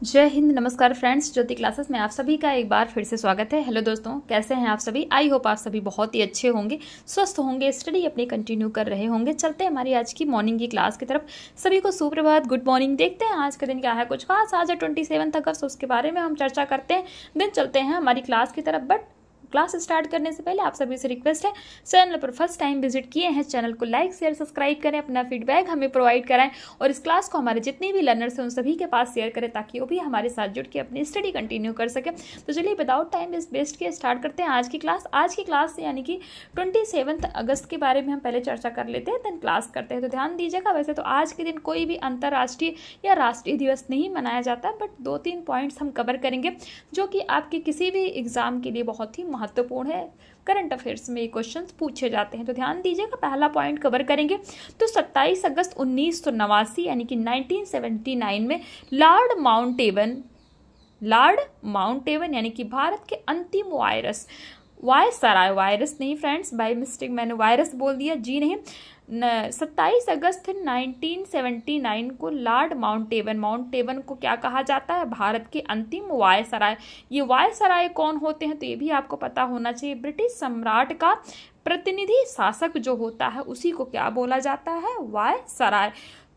जय हिंद। नमस्कार फ्रेंड्स, ज्योति क्लासेस में आप सभी का एक बार फिर से स्वागत है। हेलो दोस्तों, कैसे हैं आप सभी? आई होप आप सभी बहुत ही अच्छे होंगे, स्वस्थ होंगे, स्टडी अपनी कंटिन्यू कर रहे होंगे। चलते हैं हमारी आज की मॉर्निंग की क्लास की तरफ। सभी को सुप्रभात, गुड मॉर्निंग। देखते हैं आज का दिन क्या है, कुछ खास आज है 27 अगस्त, उसके बारे में हम चर्चा करते हैं, देन चलते हैं हमारी क्लास की तरफ। बट क्लास स्टार्ट करने से पहले आप सभी से रिक्वेस्ट है, चैनल पर फर्स्ट टाइम विजिट किए हैं, चैनल को लाइक शेयर सब्सक्राइब करें, अपना फीडबैक हमें प्रोवाइड कराएं और इस क्लास को हमारे जितने भी लर्नर्स हैं उन सभी के पास शेयर करें ताकि वो भी हमारे साथ जुड़ के अपनी स्टडी कंटिन्यू कर सके। तो चलिए विदाउट टाइम वेस्ट किए स्टार्ट करते हैं आज की क्लास। आज की क्लास यानी कि 27 अगस्त के बारे में हम पहले चर्चा कर लेते हैं, देन क्लास करते हैं। तो ध्यान दीजिएगा, वैसे तो आज के दिन कोई भी अंतर्राष्ट्रीय या राष्ट्रीय दिवस नहीं मनाया जाता, बट 2-3 पॉइंट्स हम कवर करेंगे जो कि आपके किसी भी एग्जाम के लिए बहुत ही महत्वपूर्ण है। करंट अफेयर्स में ये क्वेश्चंस पूछे जाते हैं, तो ध्यान दीजिएगा। पहला पॉइंट कवर करेंगे तो 27 अगस्त 1989 यानी कि 1979 में लॉर्ड माउंटेबन यानी कि भारत के अंतिम वायसराय, वायरस नहीं फ्रेंड्स, बाय मिस्टेक मैंने वायरस बोल दिया, जी नहीं। 27 अगस्त 1979 को लॉर्ड माउंटेबन को क्या कहा जाता है? भारत के अंतिम वायसराय। ये वायसराय कौन होते हैं तो ये भी आपको पता होना चाहिए। ब्रिटिश सम्राट का प्रतिनिधि शासक जो होता है उसी को क्या बोला जाता है? वायसराय।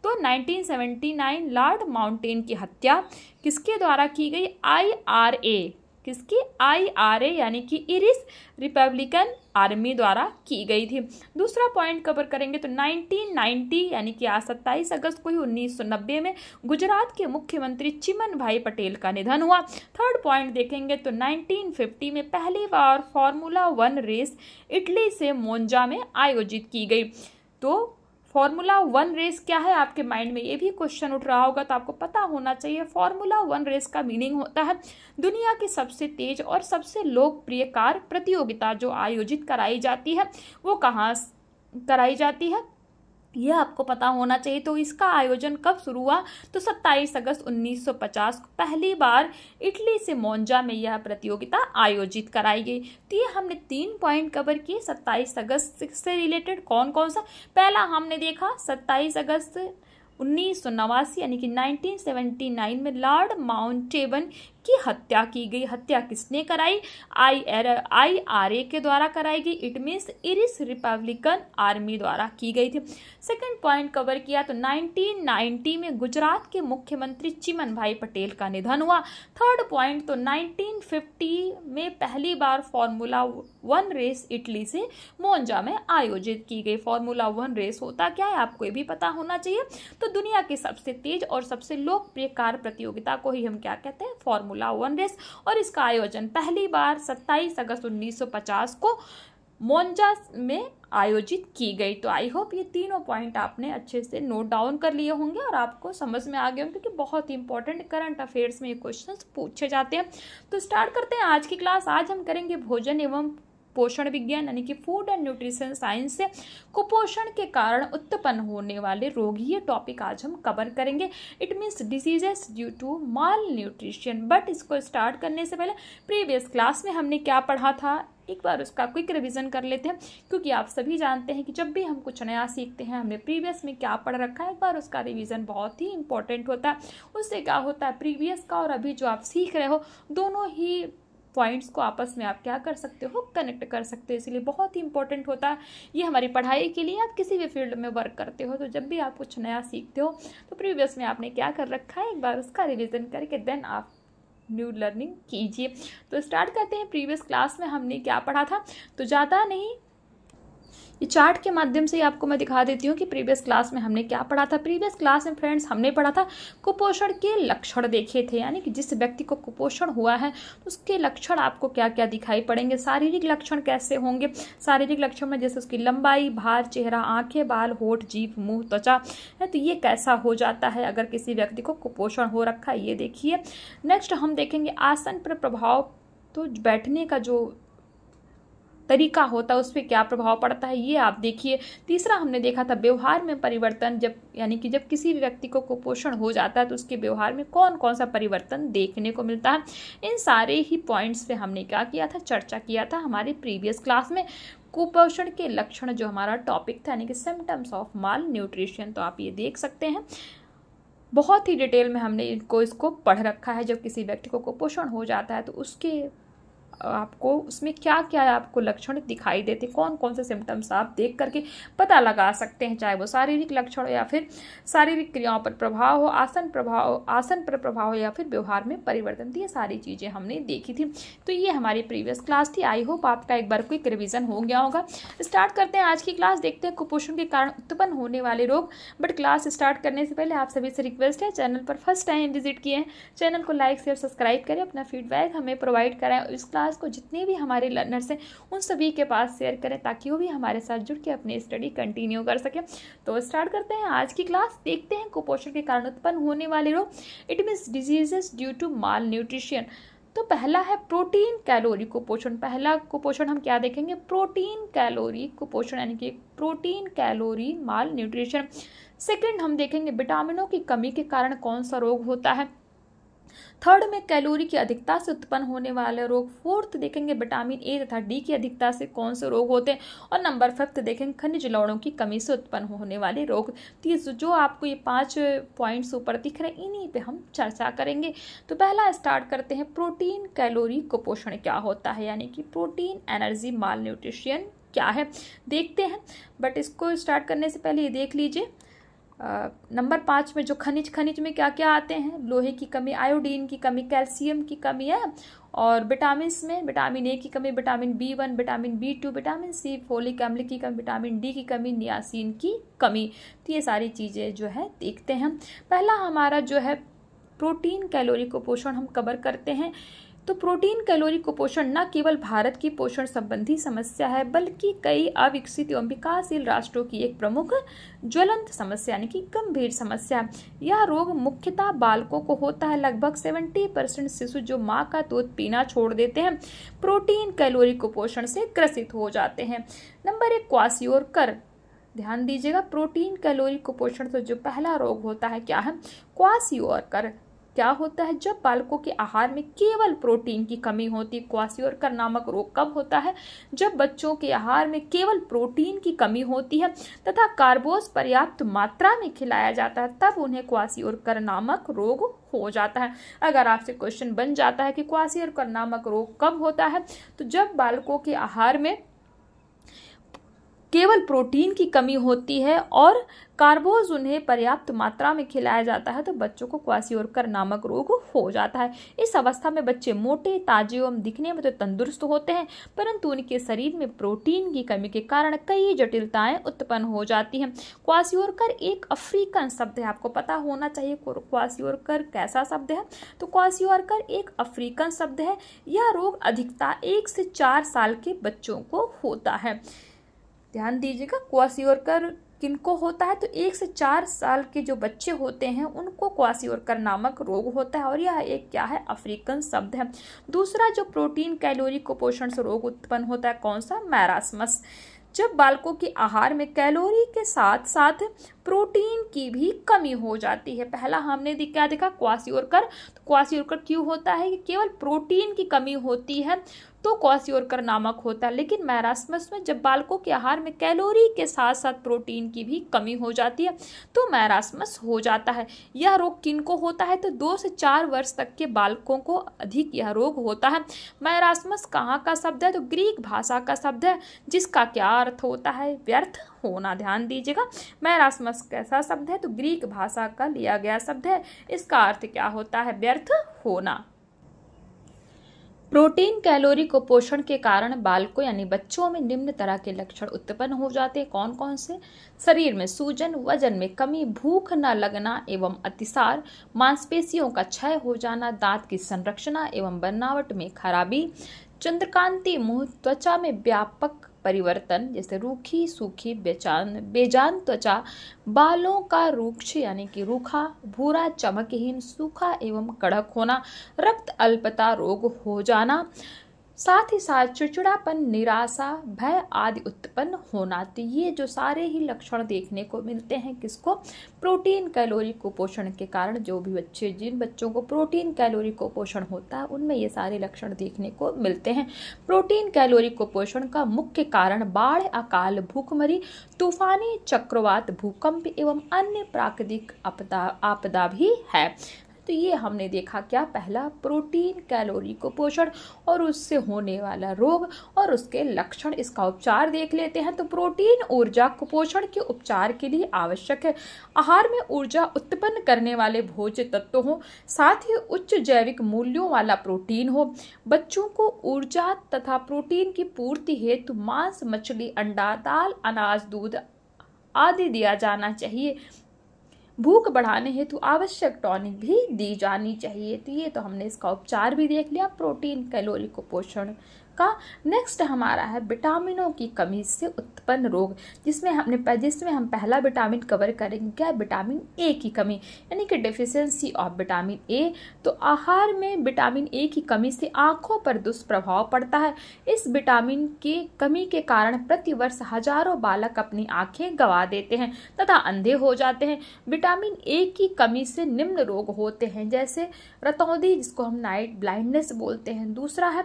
तो 1979 लॉर्ड माउंटेन की हत्या किसके द्वारा की गई? IRA, किसकी? IRA यानी कि इरिश रिपब्लिकन आर्मी द्वारा की गई थी। दूसरा पॉइंट कवर करेंगे तो 1990 यानी कि आज 27 अगस्त को ही 1990 में गुजरात के मुख्यमंत्री चिमन भाई पटेल का निधन हुआ। थर्ड पॉइंट देखेंगे तो 1950 में पहली बार फार्मूला 1 रेस इटली से मोन्जा में आयोजित की गई। तो फार्मूला 1 रेस क्या है? आपके माइंड में ये भी क्वेश्चन उठ रहा होगा, तो आपको पता होना चाहिए। फार्मूला 1 रेस का मीनिंग होता है दुनिया की सबसे तेज और सबसे लोकप्रिय कार प्रतियोगिता जो आयोजित कराई जाती है, वो कहाँ कराई जाती है यह आपको पता होना चाहिए। तो इसका आयोजन कब शुरू हुआ? तो 27 अगस्त 1950 को पहली बार इटली से मोन्जा में यह प्रतियोगिता आयोजित कराई गई। तो ये हमने 3 पॉइंट कवर किए 27 अगस्त से रिलेटेड। कौन कौन सा? पहला हमने देखा 27 अगस्त 1989 यानी कि 1979 में लॉर्ड माउंटेबन की हत्या की गई। हत्या किसने कराई? IRA के द्वारा कराई गई। It means Irish Republican army द्वारा की गई थी। सेकंड पॉइंट कवर किया तो 1990 में गुजरात के मुख्यमंत्री चिमन भाई पटेल का निधन हुआ। थर्ड पॉइंट तो 1950 में पहली बार फार्मूला 1 रेस इटली से मोन्जा में आयोजित की गई। फार्मूला 1 रेस होता क्या है आपको ये भी पता होना चाहिए। तो दुनिया की सबसे तेज और सबसे लोकप्रिय कार प्रतियोगिता को ही हम क्या कहते हैं? Formula 1 race. और इसका आयोजन पहली बार 27 अगस्त 1950 को मोन्जा में आयोजित की गई। तो आई होप ये तीनों पॉइंट आपने अच्छे से नोट डाउन कर लिए होंगे और आपको समझ में आ गए होंगे क्योंकि बहुत ही इंपॉर्टेंट करंट अफेयर्स में ये क्वेश्चंस पूछे जाते हैं। तो स्टार्ट करते हैं आज की क्लास। आज हम करेंगे भोजन एवं पोषण विज्ञान यानी कि फूड एंड न्यूट्रिशन साइंस से कुपोषण के कारण उत्पन्न होने वाले रोग, ये टॉपिक आज हम कवर करेंगे। It means diseases due to malnutrition. But इसको स्टार्ट करने से पहले प्रीवियस क्लास में हमने क्या पढ़ा था एक बार उसका क्विक रिवीजन कर लेते हैं, क्योंकि आप सभी जानते हैं कि जब भी हम कुछ नया सीखते हैं हमने प्रीवियस में क्या पढ़ रखा है, एक बार उसका रिवीजन बहुत ही इंपॉर्टेंट होता है। उससे क्या होता है, प्रीवियस का और अभी जो आप सीख रहे हो दोनों ही पॉइंट्स को आपस में आप क्या कर सकते हो? कनेक्ट कर सकते हो। इसलिए बहुत ही इंपॉर्टेंट होता है ये हमारी पढ़ाई के लिए। आप किसी भी फील्ड में वर्क करते हो तो जब भी आप कुछ नया सीखते हो तो प्रीवियस में आपने क्या कर रखा है, एक बार उसका रिवीजन करके देन आप न्यू लर्निंग कीजिए। तो स्टार्ट करते हैं। प्रीवियस क्लास में हमने क्या पढ़ा था, तो ज़्यादा नहीं ये चार्ट के माध्यम से आपको मैं दिखा देती हूँ कि प्रीवियस क्लास में हमने क्या पढ़ा था। प्रीवियस क्लास में फ्रेंड्स हमने पढ़ा था कुपोषण के लक्षण देखे थे, यानी कि जिस व्यक्ति को कुपोषण हुआ है उसके लक्षण आपको क्या क्या दिखाई पड़ेंगे। शारीरिक लक्षण कैसे होंगे? शारीरिक लक्षण में जैसे उसकी लंबाई, भार, चेहरा, आंखें, बाल, होठ, जीभ, मुंह, त्वचा है, तो ये कैसा हो जाता है अगर किसी व्यक्ति को कुपोषण हो रखा है, ये देखिए। नेक्स्ट हम देखेंगे आसन पर प्रभाव, तो बैठने का जो तरीका होता है उस पर क्या प्रभाव पड़ता है, ये आप देखिए। तीसरा हमने देखा था व्यवहार में परिवर्तन, जब यानी कि जब किसी भी व्यक्ति को कुपोषण हो जाता है तो उसके व्यवहार में कौन कौन सा परिवर्तन देखने को मिलता है। इन सारे ही पॉइंट्स पे हमने क्या किया था, चर्चा किया था हमारी प्रीवियस क्लास में। कुपोषण के लक्षण जो हमारा टॉपिक था यानी कि सिम्टम्स ऑफ माल न्यूट्रिशन, तो आप ये देख सकते हैं। बहुत ही डिटेल में हमने इसको पढ़ रखा है। जब किसी व्यक्ति को कुपोषण हो जाता है तो उसके आपको उसमें क्या क्या आपको लक्षण दिखाई देते, कौन कौन से सिम्टम्स आप देख करके पता लगा सकते हैं, चाहे वो शारीरिक लक्षण हो या फिर शारीरिक क्रियाओं पर प्रभाव हो, आसन पर प्रभाव हो या फिर व्यवहार में परिवर्तन। ये सारी चीज़ें हमने देखी थी। तो ये हमारी प्रीवियस क्लास थी। आई होप आपका एक बार क्विक रिविजन हो गया होगा। स्टार्ट करते हैं आज की क्लास। देखते हैं कुपोषण के कारण उत्पन्न होने वाले रोग। बट क्लास स्टार्ट करने से पहले आप सभी से रिक्वेस्ट है, चैनल पर फर्स्ट टाइम विजिट किए हैं, चैनल को लाइक शेयर सब्सक्राइब करें, अपना फीडबैक हमें प्रोवाइड कराएं। इस क्लास को जितने भी हमारे लर्नर्स हैं उन सभी के पास शेयर करें ताकि वो भी हमारे साथ जुड़ के अपनी स्टडी कंटिन्यू कर सकें। तो स्टार्ट करते हैं आज की क्लास। देखते हैं कुपोषण के कारण उत्पन्न होने वाले रोग। It means diseases due to malnutrition. तो पहला है प्रोटीन कैलोरी कुपोषण। पहला कुपोषण हम क्या देखेंगे, प्रोटीन कैलोरी कुपोषण, यानी कि प्रोटीन कैलोरी माल न्यूट्रिशन। सेकंड हम देखेंगे विटामिनों की कमी के कारण कौन सा रोग होता है। थर्ड में कैलोरी की अधिकता से उत्पन्न होने वाले रोग। फोर्थ देखेंगे विटामिन ए तथा डी की अधिकता से कौन से रोग होते हैं। और नंबर फिफ्थ देखेंगे खनिज लवणों की कमी से उत्पन्न होने वाले रोग। तो जो आपको ये 5 पॉइंट्स ऊपर दिख रहे हैं इन्हीं पे हम चर्चा करेंगे। तो पहला स्टार्ट करते हैं, प्रोटीन कैलोरी कुपोषण क्या होता है, यानी कि प्रोटीन एनर्जी माल न्यूट्रिशन क्या है, देखते हैं। बट इसको स्टार्ट करने से पहले ये देख लीजिए नंबर 5 में जो खनिज में क्या क्या आते हैं, लोहे की कमी, आयोडीन की कमी, कैल्शियम की कमी है, और विटामिन में विटामिन ए की कमी, vitamin B1, vitamin B2, vitamin C, folic अम्ल की कमी, विटामिन डी की कमी, नियासिन की कमी। तो ये सारी चीज़ें जो है देखते हैं। पहला हमारा जो है प्रोटीन कैलोरी कुपोषण हम कवर करते हैं। तो प्रोटीन कैलोरी कुपोषण न केवल भारत की पोषण संबंधी समस्या है बल्कि कई अविकसित एवं विकासशील राष्ट्रों की एक प्रमुख ज्वलंत समस्या, यानी कि गंभीर समस्या। यह रोग मुख्यतः बालकों को होता है। लगभग 70% शिशु जो मां का दूध पीना छोड़ देते हैं प्रोटीन कैलोरी कुपोषण से ग्रसित हो जाते हैं। Number 1 kwashiorkor. ध्यान दीजिएगा, प्रोटीन कैलोरी कुपोषण से जो पहला रोग होता है क्या है, क्वाशियोरकर। क्या होता है, जब बालकों के आहार में केवल प्रोटीन की कमी होती है। क्वाशियोरकर नामक रोग कब होता है, जब बच्चों के आहार में केवल प्रोटीन की कमी होती है तथा कार्बोज पर्याप्त मात्रा में खिलाया जाता है, तब उन्हें क्वाशियोरकर नामक रोग हो जाता है। अगर आपसे क्वेश्चन बन जाता है कि क्वाशियोरकर नामक रोग कब होता है, तो जब बालकों के आहार में केवल प्रोटीन की कमी होती है और कार्बोज उन्हें पर्याप्त मात्रा में खिलाया जाता है, तो बच्चों को क्वाशियोरकर नामक रोग हो जाता है। इस अवस्था में बच्चे मोटे, ताजे एवं दिखने में तो तंदुरुस्त होते हैं, परंतु उनके शरीर में प्रोटीन की कमी के कारण कई जटिलताएं उत्पन्न हो जाती हैं। क्वाशियोरकर एक अफ्रीकन शब्द है, आपको पता होना चाहिए क्वाशियोरकर कैसा शब्द है। तो क्वाशियोरकर एक अफ्रीकन शब्द है। यह रोग अधिकता 1 से 4 साल के बच्चों को होता है। ध्यान दीजिएगा, क्वाशियोरकर किनको होता है, तो 1 से 4 साल के जो बच्चे होते हैं उनको क्वाशियोरकर नामक रोग होता है, और यह एक क्या है, अफ्रीकन शब्द है। दूसरा जो प्रोटीन कैलोरी कुपोषण से रोग उत्पन्न होता है, कौन सा, मैरास्मस। जब बालकों के आहार में कैलोरी के साथ साथ प्रोटीन की भी कमी हो जाती है। पहला हमने क्या देखा, क्वाशियोरकर। तो क्वाशियोरकर क्यों होता है कि केवल प्रोटीन की कमी होती है तो क्वाशियोरकर नामक होता है। लेकिन मैरास्मस में जब बालकों के आहार में कैलोरी के साथ साथ प्रोटीन की भी कमी हो जाती है तो मैरास्मस हो जाता है। यह रोग किनको होता है, तो 2 से 4 वर्ष तक के बालकों को अधिक यह रोग होता है। मैरास्मस कहाँ का शब्द है, तो ग्रीक भाषा का शब्द है, जिसका क्या अर्थ होता है, व्यर्थ होना। ध्यान दीजिएगा, मैरास्मस कैसा शब्द है, तो ग्रीक भाषा का लिया गया शब्द है। इसका अर्थ क्या होता है, व्यर्थ होना। प्रोटीन कैलोरी कुपोषण के कारण बालकों यानी बच्चों में निम्न तरह के लक्षण उत्पन्न हो जाते हैं। कौन कौन से, शरीर में सूजन, वजन में कमी, भूख न लगना एवं अतिसार, मांसपेशियों का क्षय हो जाना, दांत की संरचना एवं बनावट में खराबी, चंद्रकांति मुंह, त्वचा में व्यापक परिवर्तन जैसे रूखी, सूखी, बेजान त्वचा, बालों का रूक्ष यानी कि रूखा, भूरा, चमकहीन, सूखा एवं कड़क होना, रक्त अल्पता रोग हो जाना, साथ ही साथ चिड़चिड़ापन, निराशा, भय आदि उत्पन्न होना। तो ये जो सारे ही लक्षण देखने को मिलते हैं किसको, प्रोटीन कैलोरी कुपोषण के कारण। जो भी बच्चे, जिन बच्चों को प्रोटीन कैलोरी कुपोषण होता है उनमें ये सारे लक्षण देखने को मिलते हैं। प्रोटीन कैलोरी कुपोषण का मुख्य कारण बाढ़, अकाल, भूखमरी, तूफानी चक्रवात, भूकंप एवं अन्य प्राकृतिक आपदा भी है। तो ये हमने देखा क्या, पहला प्रोटीन कैलोरी कुपोषण और उससे होने वाला रोग और उसके लक्षण। इसका उपचार देख लेते हैं। तो प्रोटीन ऊर्जा कुपोषण के उपचार के लिए आवश्यक है। आहार में ऊर्जा उत्पन्न करने वाले भोज्य तत्व हो, साथ ही उच्च जैविक मूल्यों वाला प्रोटीन हो। बच्चों को ऊर्जा तथा प्रोटीन की पूर्ति हेतु मांस, मछली, अंडा, दाल, अनाज, दूध आदि दिया जाना चाहिए। भूख बढ़ाने हेतु आवश्यक टॉनिक भी दी जानी चाहिए। तो ये तो हमने इसका उपचार भी देख लिया, प्रोटीन कैलोरी कुपोषण का। नेक्स्ट हमारा है विटामिनों की कमी से उत्पन्न रोग, जिसमें हम पहला विटामिन कवर करेंगे क्या, विटामिन ए की कमी, यानी कि डेफिशिएंसी ऑफ विटामिन ए। तो आहार में विटामिन ए की कमी से आंखों पर दुष्प्रभाव पड़ता है। इस विटामिन की कमी के कारण प्रतिवर्ष हजारों बालक अपनी आंखें गंवा देते हैं तथा अंधे हो जाते हैं। विटामिन ए की कमी से निम्न रोग होते हैं, जैसे रतौंधी, जिसको हम नाइट ब्लाइंडनेस बोलते हैं। दूसरा है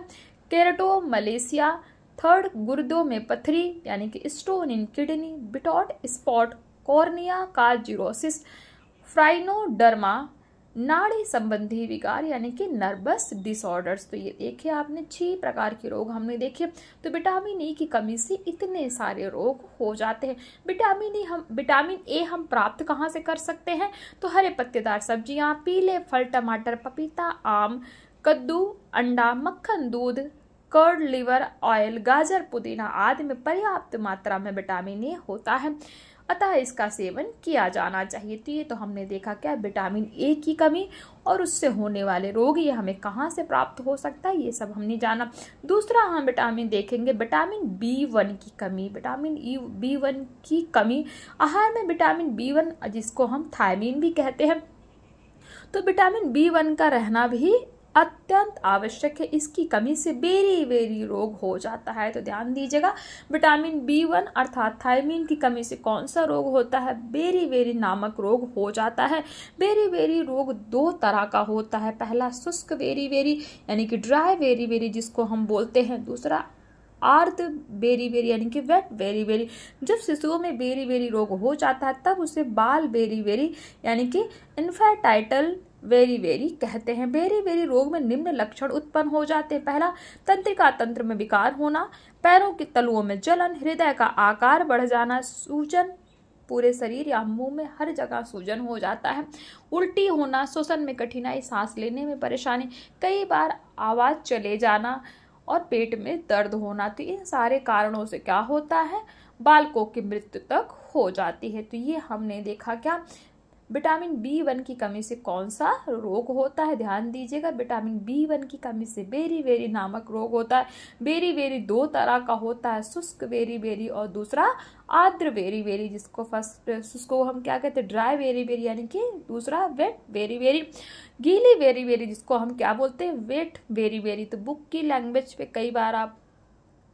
केराटोमलेशिया। थर्ड, गुर्दों में पथरी यानी कि stone in kidney, Bitot spot, cornea कालजिरोसिस, फ्राइनोडर्मा, नाड़ी संबंधी विकार यानी कि नर्वस डिसऑर्डर्स। तो ये देखिए आपने 6 प्रकार के रोग हमने देखे। तो विटामिन ए की कमी से इतने सारे रोग हो जाते हैं। विटामिन ए हम प्राप्त कहाँ से कर सकते हैं, तो हरे पत्तेदार सब्जियां, पीले फल, टमाटर, पपीता, आम, कद्दू, अंडा, मक्खन, दूध, कर्ड, लिवर ऑयल, गाजर, पुदीना आदि में पर्याप्त मात्रा में विटामिन ए होता है, अतः इसका सेवन किया जाना चाहिए। तो ये तो हमने देखा क्या, विटामिन ए की कमी और उससे होने वाले रोग, ये हमें कहाँ से प्राप्त हो सकता है, ये सब हमने जाना। दूसरा हम विटामिन देखेंगे, विटामिन B1 की कमी। विटामिन B1 की कमी, आहार में विटामिन B1 जिसको हम थायमीन भी कहते हैं, तो विटामिन B1 का रहना भी अत्यंत आवश्यक है। इसकी कमी से बेरी रोग हो जाता है। तो ध्यान दीजिएगा, विटामिन B1 अर्थात थायमीन की कमी से कौन सा रोग होता है, बेरी नामक रोग हो जाता है। बेरी रोग 2 तरह का होता है। पहला शुष्क बेरी यानी कि ड्राई बेरी जिसको हम बोलते हैं। दूसरा आर्द बेरी यानी कि वेट बेरी। जब शिशुओं में बेरी रोग हो जाता है तब उसे बाल बेरी यानी कि इन्फेंटाइल बेरी कहते हैं। बेरी रोग में निम्न लक्षण उत्पन्न हो जाते हैं। पहला, तंत्रिका तंत्र में विकार होना, पैरों के तलुओं में जलन, हृदय का आकार बढ़ जाना, सूजन, पूरे शरीर या मुंह में हर जगह सूजन हो जाता है, उल्टी होना, श्वसन में कठिनाई, सांस लेने में परेशानी, कई बार आवाज चले जाना और पेट में दर्द होना। तो इन सारे कारणों से क्या होता है, बालकों की मृत्यु तक हो जाती है। तो ये हमने देखा क्या, विटामिन B1 की कमी से कौन सा रोग होता है। ध्यान दीजिएगा, विटामिन B1 की कमी से बेरी नामक रोग होता है। बेरी 2 तरह का होता है, शुष्क बेरी और दूसरा आर्द्र बेरी जिसको हम क्या कहते हैं, ड्राई बेरी यानी कि दूसरा वेट बेरी। गीली बेरी जिसको हम क्या बोलते हैं, वेट बेरी। तो बुक की लैंग्वेज पे कई बार आप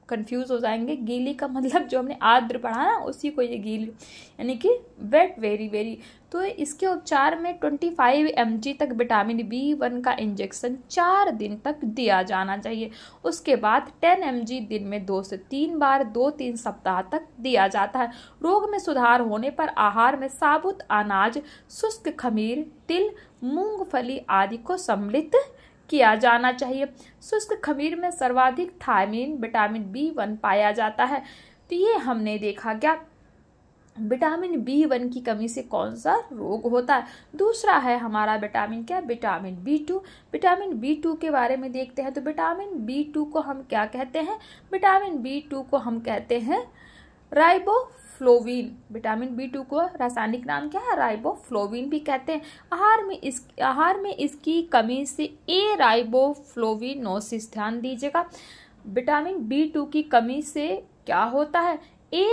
कंफ्यूज हो जाएंगे। गीली का मतलब जो हमने आर्द्र पढ़ा ना, उसी को ये गीली यानी कि वेट बेरी। तो इसके उपचार में 25 mg तक विटामिन B1 का इंजेक्शन 4 दिन तक दिया जाना चाहिए। उसके बाद 10 mg दिन में 2 से 3 बार 2-3 सप्ताह तक दिया जाता है। रोग में सुधार होने पर आहार में साबुत अनाज, शुष्क खमीर, तिल, मूंगफली आदि को सम्मिलित किया जाना चाहिए। शुष्क खमीर में सर्वाधिक थायमीन, विटामिन B1 पाया जाता है। तो ये हमने देखा क्या, विटामिन B1 की कमी से कौन सा रोग होता है। दूसरा है हमारा विटामिन क्या, विटामिन B2। विटामिन B2 के बारे में देखते हैं। तो विटामिन B2 को हम क्या कहते हैं, विटामिन B2 को हम कहते हैं राइबोफ्लोविन। विटामिन B2 को रासायनिक नाम क्या है, राइबोफ्लोविन भी कहते हैं। आहार में इसकी कमी से ए राइबोफ्लोविनोसिस। ध्यान दीजिएगा, विटामिन B2 की कमी से क्या होता है,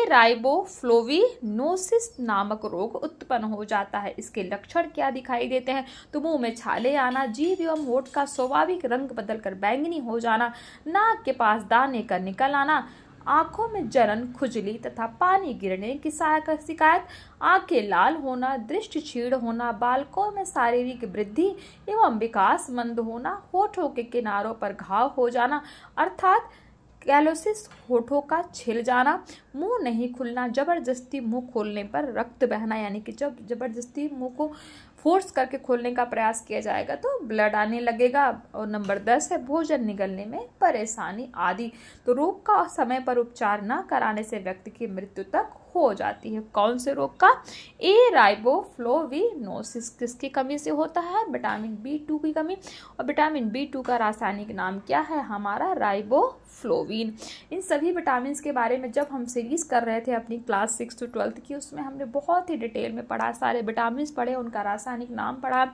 राइबोफ्लोविनोसिस नामक रोग उत्पन्न हो जाता है। इसके लक्षण क्या दिखाई देते हैं? तो मुंह में छाले आना, जीभ एवं होंठ का स्वाभाविक रंग बदलकर बैंगनी हो जाना, नाक के पास दाने का निकल आना, आंखों में जलन, खुजली तथा पानी गिरने की शिकायत, आंखें लाल होना, दृष्टि क्षीण होना, बालकों में शारीरिक वृद्धि एवं विकास मंद होना, होठों के किनारों पर घाव हो जाना अर्थात कैलोसिस, होठों का छिल जाना, मुंह नहीं खुलना, जबरदस्ती मुंह खोलने पर रक्त बहना, यानी कि जब जबरदस्ती मुंह को फोर्स करके खोलने का प्रयास किया जाएगा तो ब्लड आने लगेगा। और नंबर 10 है भोजन निगलने में परेशानी आदि। तो रोग का समय पर उपचार न कराने से व्यक्ति की मृत्यु तक हो जाती है। कौन से रोग का? राइबोफ्लोविनोसिस। किसकी कमी से होता है? विटामिन B2 की कमी। और विटामिन B2 का रासायनिक नाम क्या है? हमारा राइबोफ्लोविन। इन सभी विटामिन के बारे में जब हम सीरीज कर रहे थे अपनी क्लास 6 to 12 की, उसमें हमने बहुत ही डिटेल में पढ़ा, सारे विटामिन पढ़े, उनका रासायनिक नाम पढ़ा,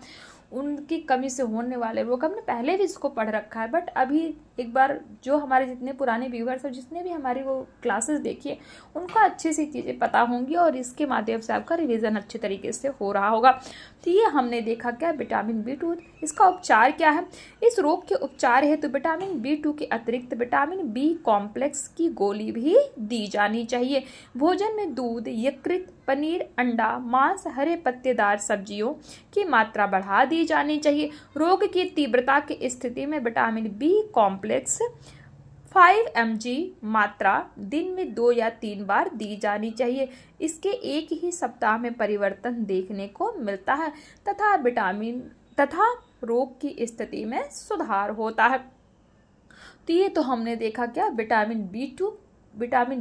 उनकी कमी से होने वाले रोग हमने पहले भी इसको पढ़ रखा है। बट अभी एक बार जो हमारे जितने पुराने व्यूअर्स और जिसने भी हमारी वो क्लासेस देखी है उनको अच्छी सी चीज़ें पता होंगी और इसके माध्यम से आपका रिवीजन अच्छे तरीके से हो रहा होगा। तो ये हमने देखा क्या? Vitamin B2। इसका उपचार क्या है? इस रोग के उपचार हेतु विटामिन B2 के अतिरिक्त विटामिन B कॉम्प्लेक्स की गोली भी दी जानी चाहिए। भोजन में दूध, यकृत, पनीर, अंडा, मांस, हरे पत्तेदार सब्जियों की मात्रा बढ़ा दी जानी चाहिए। रोग की तीव्रता की स्थिति में विटामिन B कॉम्प्लेक्स 5 mg मात्रा दिन में 2 या 3 बार दी जानी चाहिए। इसके एक ही सप्ताह में परिवर्तन देखने को मिलता है तथा रोग की स्थिति में सुधार होता है। तो ये तो हमने देखा क्या? विटामिन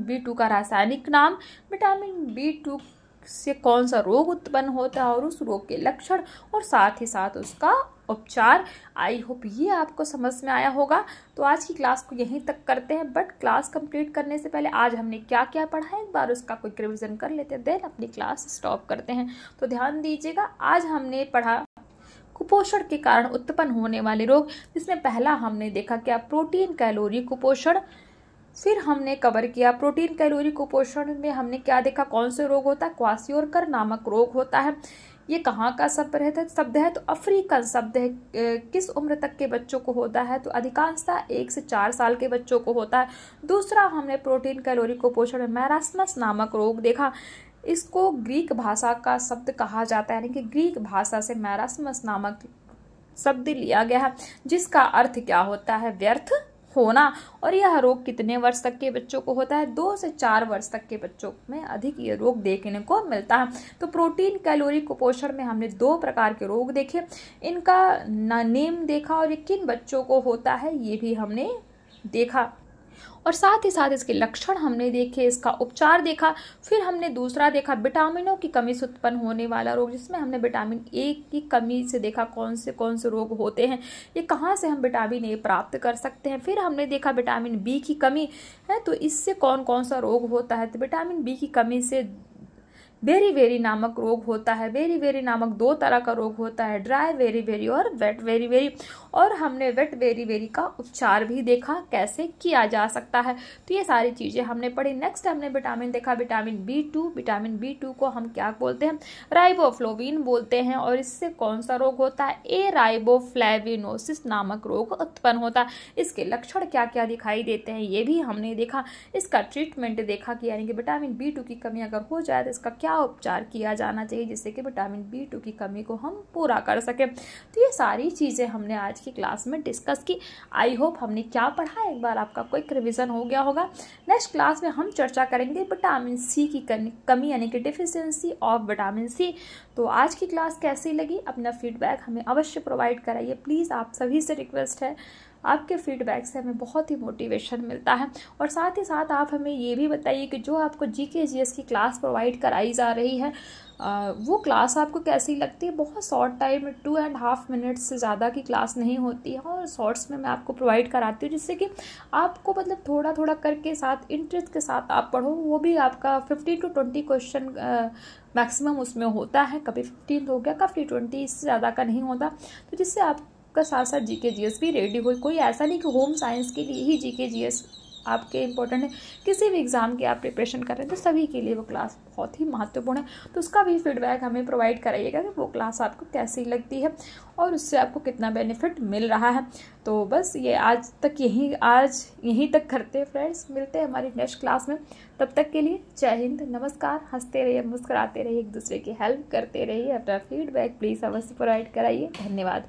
B2 का रासायनिक नाम, विटामिन B2 से कौन सा रोग उत्पन्न होता है और उस रोग के लक्षण, और साथ ही साथ उसका उपचार। आई होप ये आपको समझ में आया होगा। तो आज की क्लास को यहीं तक करते हैं, बट क्लास कंप्लीट करने से पहले आज हमने क्या क्या पढ़ा है एक बार उसका क्विक रिवीजन कर लेते हैं, देन अपनी क्लास स्टॉप करते हैं। तो ध्यान दीजिएगा, आज हमने पढ़ा कुपोषण के कारण उत्पन्न होने वाले रोग, जिसमें पहला हमने देखा क्या? प्रोटीन कैलोरी कुपोषण। फिर हमने कवर किया प्रोटीन कैलोरी कुपोषण में हमने क्या देखा? कौन से रोग होता है? क्वासियोरकर नामक रोग होता है। ये कहाँ का शब्द है? तो अफ्रीकन शब्द है। किस उम्र तक के बच्चों को होता है? तो अधिकांशतः 1 से 4 साल के बच्चों को होता है। दूसरा हमने प्रोटीन कैलोरी कुपोषण में मैरास्मस नामक रोग देखा। इसको ग्रीक भाषा का शब्द कहा जाता है, यानी कि ग्रीक भाषा से मैरास्मस नामक शब्द लिया गया है, जिसका अर्थ क्या होता है? व्यर्थ होना। और यह रोग कितने वर्ष तक के बच्चों को होता है? 2 से 4 वर्ष तक के बच्चों में अधिक ये रोग देखने को मिलता है। तो प्रोटीन कैलोरी कुपोषण में हमने 2 प्रकार के रोग देखे, इनका नेम देखा और ये किन बच्चों को होता है ये भी हमने देखा, और साथ ही साथ इसके लक्षण हमने देखे, इसका उपचार देखा। फिर हमने दूसरा देखा विटामिनों की कमी से उत्पन्न होने वाला रोग, जिसमें हमने विटामिन A की कमी से देखा कौन से रोग होते हैं, ये कहाँ से हम विटामिन A प्राप्त कर सकते हैं। फिर हमने देखा विटामिन B की कमी है तो इससे कौन सा रोग होता है। तो विटामिन B की कमी से वेरी नामक रोग होता है। वेरी नामक 2 तरह का रोग होता है, ड्राई वेरी और वेट वेरी। और हमने वेट वेरी का उपचार भी देखा कैसे किया जा सकता है। तो ये सारी चीज़ें हमने पढ़ी। नेक्स्ट हमने विटामिन देखा विटामिन B2। विटामिन B2 को हम क्या बोलते हैं? राइबोफ्लोविन बोलते हैं। और इससे कौन सा रोग होता है? राइबोफ्लेविनोसिस नामक रोग उत्पन्न होता है। इसके लक्षण क्या क्या दिखाई देते हैं ये भी हमने देखा। इसका ट्रीटमेंट देखा कि यानी कि विटामिन B2 की कमी अगर हो जाए तो इसका क्या उपचार किया जाना चाहिए जिससे कि विटामिन B2 की कमी को हम पूरा कर सकें। तो ये सारी चीज़ें हमने आज की क्लास में डिस्कस की। आई होप हमने क्या पढ़ा एक बार आपका क्विक रिवीजन हो गया होगा। नेक्स्ट क्लास में हम चर्चा करेंगे विटामिन C की कमी यानी कि डिफिशियंसी ऑफ विटामिन C। तो आज की क्लास कैसी लगी? अपना फीडबैक हमें अवश्य प्रोवाइड कराइए प्लीज़। आप सभी से रिक्वेस्ट है, आपके फीडबैक से हमें बहुत ही मोटिवेशन मिलता है। और साथ ही साथ आप हमें ये भी बताइए कि जो आपको GK GS की क्लास प्रोवाइड कराई जा रही है वो क्लास आपको कैसी लगती है। बहुत शॉर्ट टाइम में 2.5 मिनट्स से ज़्यादा की क्लास नहीं होती है और शॉर्ट्स में मैं आपको प्रोवाइड कराती हूँ जिससे कि आपको मतलब थोड़ा करके साथ इंटरेस्ट के साथ आप पढ़ो। वो भी आपका 15 to 20 क्वेश्चन मैक्सिमम उसमें होता है, कभी 15 हो गया, कभी 20, इससे ज़्यादा का नहीं होता। तो जिससे आप का साथ साथ GK GS भी रेडी हो। कोई ऐसा नहीं कि होम साइंस के लिए ही GK GS आपके इम्पोर्टेंट है। किसी भी एग्ज़ाम की आप प्रिपरेशन कर रहे हैं तो सभी के लिए वो क्लास बहुत ही महत्वपूर्ण है। तो उसका भी फीडबैक हमें प्रोवाइड कराइएगा कि वो क्लास आपको कैसी लगती है और उससे आपको कितना बेनिफिट मिल रहा है। तो बस ये आज यहीं तक करते हैं फ्रेंड्स, मिलते हैं हमारी नेक्स्ट क्लास में। तब तक के लिए जय हिंद, नमस्कार। हंसते रहिए, मुस्कुराते रहिए, एक दूसरे की हेल्प करते रहिए। अपना फीडबैक प्लीज़ अवश्य प्रोवाइड कराइए। धन्यवाद।